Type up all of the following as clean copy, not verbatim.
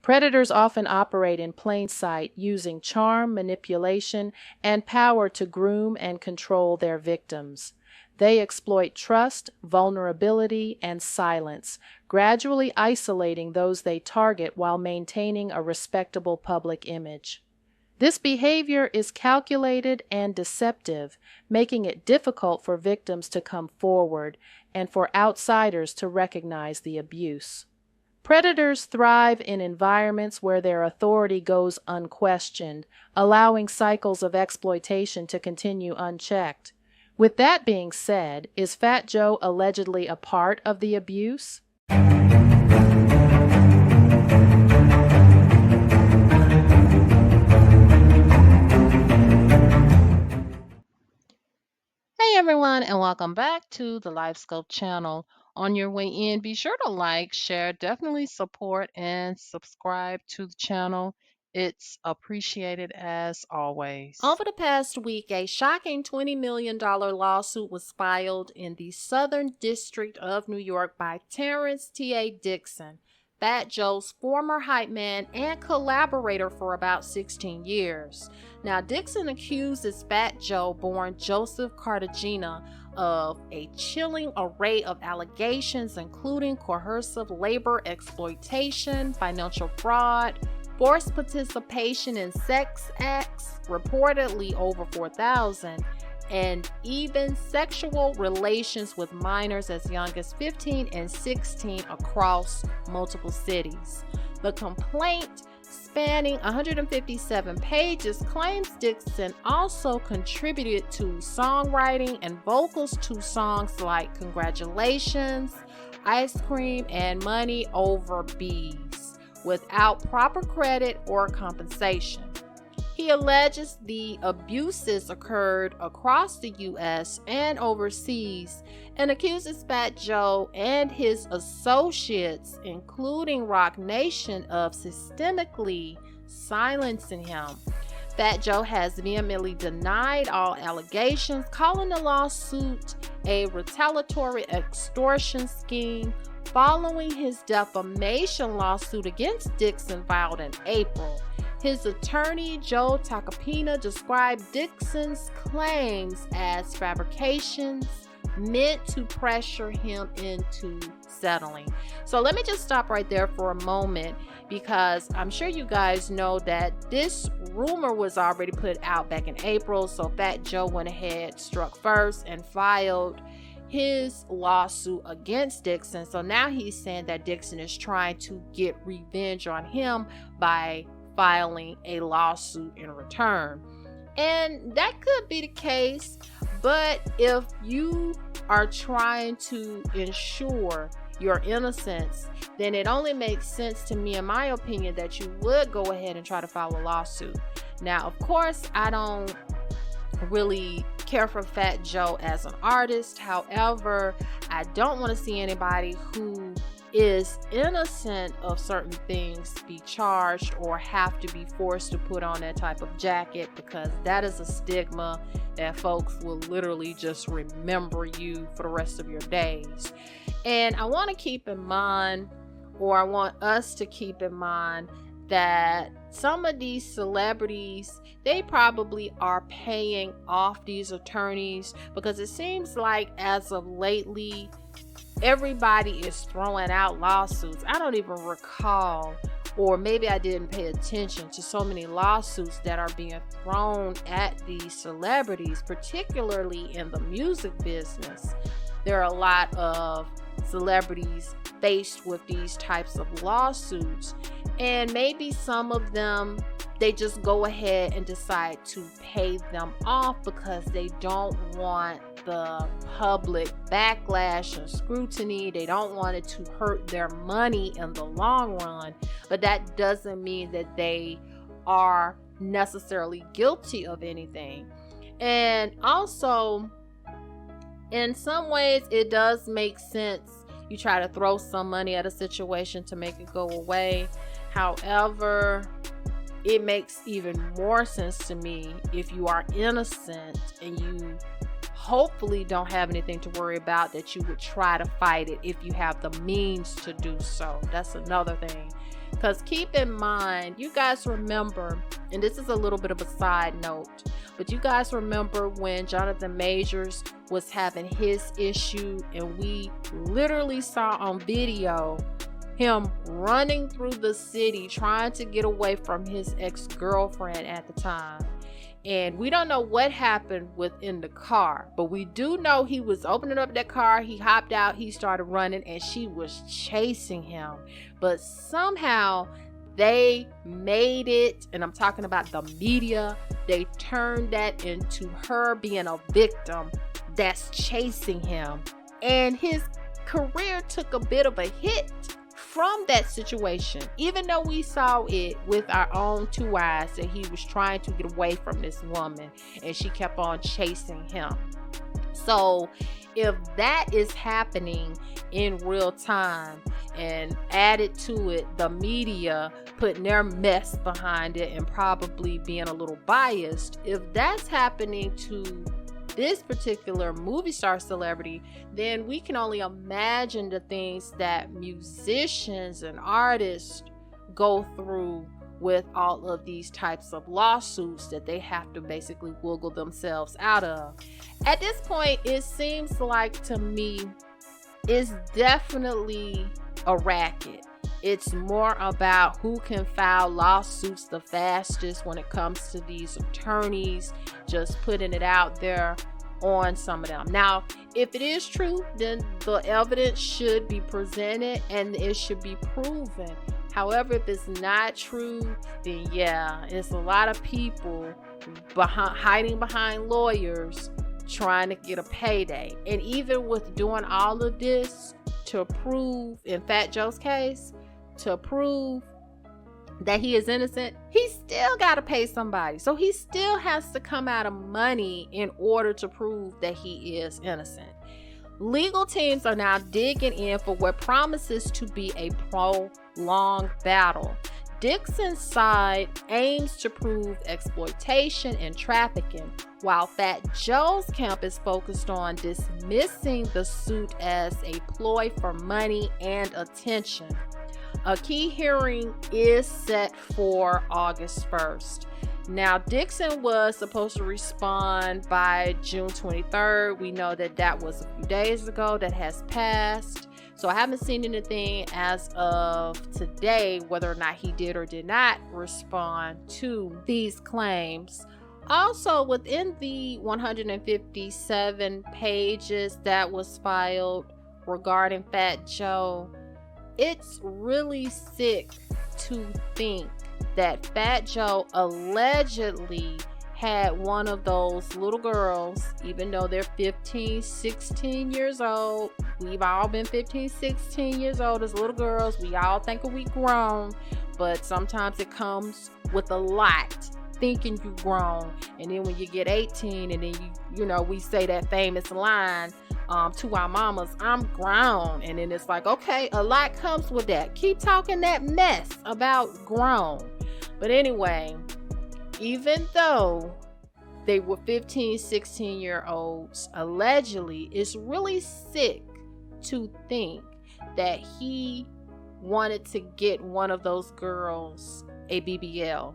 Predators often operate in plain sight, using charm, manipulation, and power to groom and control their victims. They exploit trust, vulnerability, and silence, gradually isolating those they target while maintaining a respectable public image. This behavior is calculated and deceptive, making it difficult for victims to come forward and for outsiders to recognize the abuse. Predators thrive in environments where their authority goes unquestioned, allowing cycles of exploitation to continue unchecked. With that being said, is Fat Joe allegedly a part of the abuse? Hey everyone, and welcome back to the LifeScope channel. On your way in, be sure to like, share, definitely support, and subscribe to the channel. It's appreciated as always. Over the past week, a shocking $20 million lawsuit was filed in the Southern District of New York by Terrence T.A. Dixon, Fat Joe's former hype man and collaborator for about 16 years. Now, Dixon accuses Fat Joe, born Joseph Cartagena, of a chilling array of allegations, including coercive labor exploitation, financial fraud, forced participation in sex acts, reportedly over 4,000, and even sexual relations with minors as young as 15 and 16 across multiple cities. The complaint, spanning 157 pages, claims Dixon also contributed to songwriting and vocals to songs like Congratulations, Ice Cream, and Money Over Bees without proper credit or compensation. He alleges the abuses occurred across the U.S. and overseas and accuses Fat Joe and his associates, including Roc Nation, of systemically silencing him. Fat Joe has vehemently denied all allegations, calling the lawsuit a retaliatory extortion scheme following his defamation lawsuit against Dixon filed in April. His attorney, Joe Tacopina, described Dixon's claims as fabrications meant to pressure him into settling. So let me just stop right there for a moment, because I'm sure you guys know that this rumor was already put out back in April. So Fat Joe went ahead, struck first, and filed his lawsuit against Dixon. So now he's saying that Dixon is trying to get revenge on him by filing a lawsuit in return. And that could be the case, but if you are trying to ensure your innocence, then it only makes sense to me, in my opinion, that you would go ahead and try to file a lawsuit. Now, of course, I don't really care for Fat Joe as an artist. However, I don't want to see anybody who is innocent of certain things be charged or have to be forced to put on that type of jacket, because that is a stigma that folks will literally just remember you for the rest of your days. And I want to keep in mind, or I want us to keep in mind, that some of these celebrities, they probably are paying off these attorneys, because it seems like as of lately everybody is throwing out lawsuits. I don't even recall, or maybe I didn't pay attention to so many lawsuits that are being thrown at these celebrities, particularly in the music business. There are a lot of celebrities faced with these types of lawsuits, and maybe some of them, they just go ahead and decide to pay them off because they don't want the public backlash and scrutiny. They don't want it to hurt their money in the long run, but that doesn't mean that they are necessarily guilty of anything. And also, in some ways, it does make sense. You try to throw some money at a situation to make it go away. However, it makes even more sense to me if you are innocent and you hopefully don't have anything to worry about, that you would try to fight it if you have the means to do so. That's another thing. Because keep in mind, you guys remember, and this is a little bit of a side note, but you guys remember when Jonathan Majors was having his issue, and we literally saw on video him running through the city trying to get away from his ex-girlfriend at the time. And we don't know what happened within the car, but we do know he was opening up that car, he hopped out, he started running, and she was chasing him. But somehow they made it, and I'm talking about the media, they turned that into her being a victim that's chasing him. And his career took a bit of a hit from that situation, even though we saw it with our own two eyes that he was trying to get away from this woman and she kept on chasing him. So if that is happening in real time, and added to it the media putting their mess behind it and probably being a little biased, if that's happening to this particular movie star celebrity, then we can only imagine the things that musicians and artists go through with all of these types of lawsuits that they have to basically wiggle themselves out of. At this point, it seems like to me it's definitely a racket. It's more about who can file lawsuits the fastest when it comes to these attorneys just putting it out there on some of them. Now, if it is true, then the evidence should be presented and it should be proven. However, if it's not true, then yeah, it's a lot of people hiding behind lawyers trying to get a payday. And even with doing all of this to prove, in Fat Joe's case, to prove that he is innocent, he still got to pay somebody. So he still has to come out of money in order to prove that he is innocent. Legal teams are now digging in for what promises to be a prolonged battle. Dixon's side aims to prove exploitation and trafficking, while Fat Joe's camp is focused on dismissing the suit as a ploy for money and attention. A key hearing is set for August 1st. Now, Dixon was supposed to respond by June 23rd. We know that that was a few days ago. That has passed. So I haven't seen anything as of today whether or not he did or did not respond to these claims. Also, within the 157 pages that was filed regarding Fat Joe, it's really sick to think that Fat Joe allegedly had one of those little girls, even though they're 15, 16 years old. We've all been 15, 16 years old as little girls. We all think we grown, but sometimes it comes with a lot thinking you grown. And then when you get 18 and then you know, we say that famous line to our mamas, I'm grown. And then it's like, okay, a lot comes with that. Keep talking that mess about grown. But anyway, even though they were 15, 16-year-olds, allegedly, it's really sick to think that he wanted to get one of those girls a BBL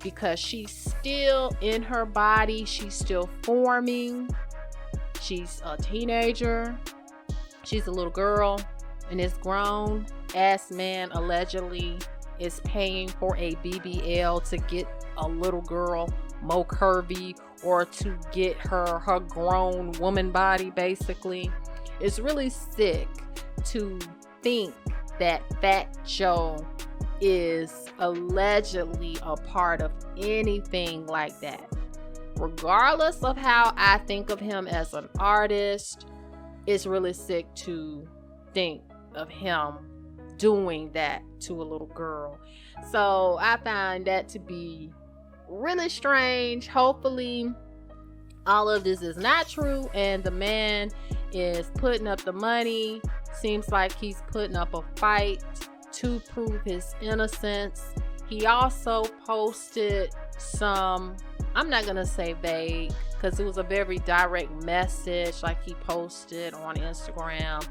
because she's still in her body. She's still forming. She's a teenager. She's a little girl. And this grown-ass man allegedly is paying for a BBL to get a little girl more curvy or to get her grown woman body, basically. It's really sick to think that Fat Joe is allegedly a part of anything like that. Regardless of how I think of him as an artist, it's really sick to think of him doing that to a little girl. So I find that to be really strange. Hopefully all of this is not true and the man is putting up the money. Seems like he's putting up a fight to prove his innocence. He also posted some, I'm not gonna say vague, because it was a very direct message like he posted on Instagram.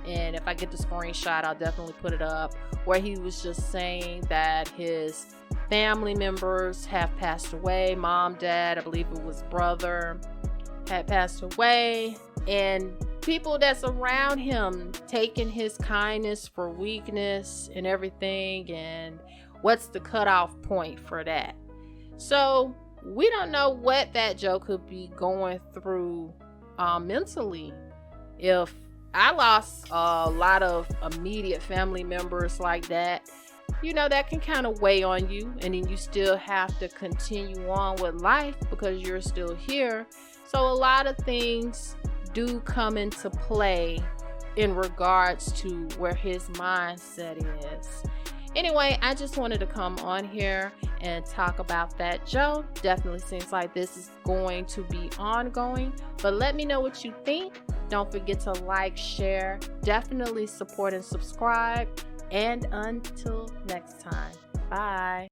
and if I get the screenshot, I'll definitely put it up, where he was just saying that his family members have passed away. Mom, dad, I believe it was brother, had passed away, and people that's around him taking his kindness for weakness and everything. And what's the cutoff point for that? So we don't know what that Joe could be going through mentally. If I lost a lot of immediate family members like that, that can kind of weigh on you, and then you still have to continue on with life because you're still here. So a lot of things do come into play in regards to where his mindset is. Anyway, I just wanted to come on here and talk about that. Joe, definitely seems like this is going to be ongoing, but let me know what you think. Don't forget to like, share, definitely support and subscribe. And until next time, bye.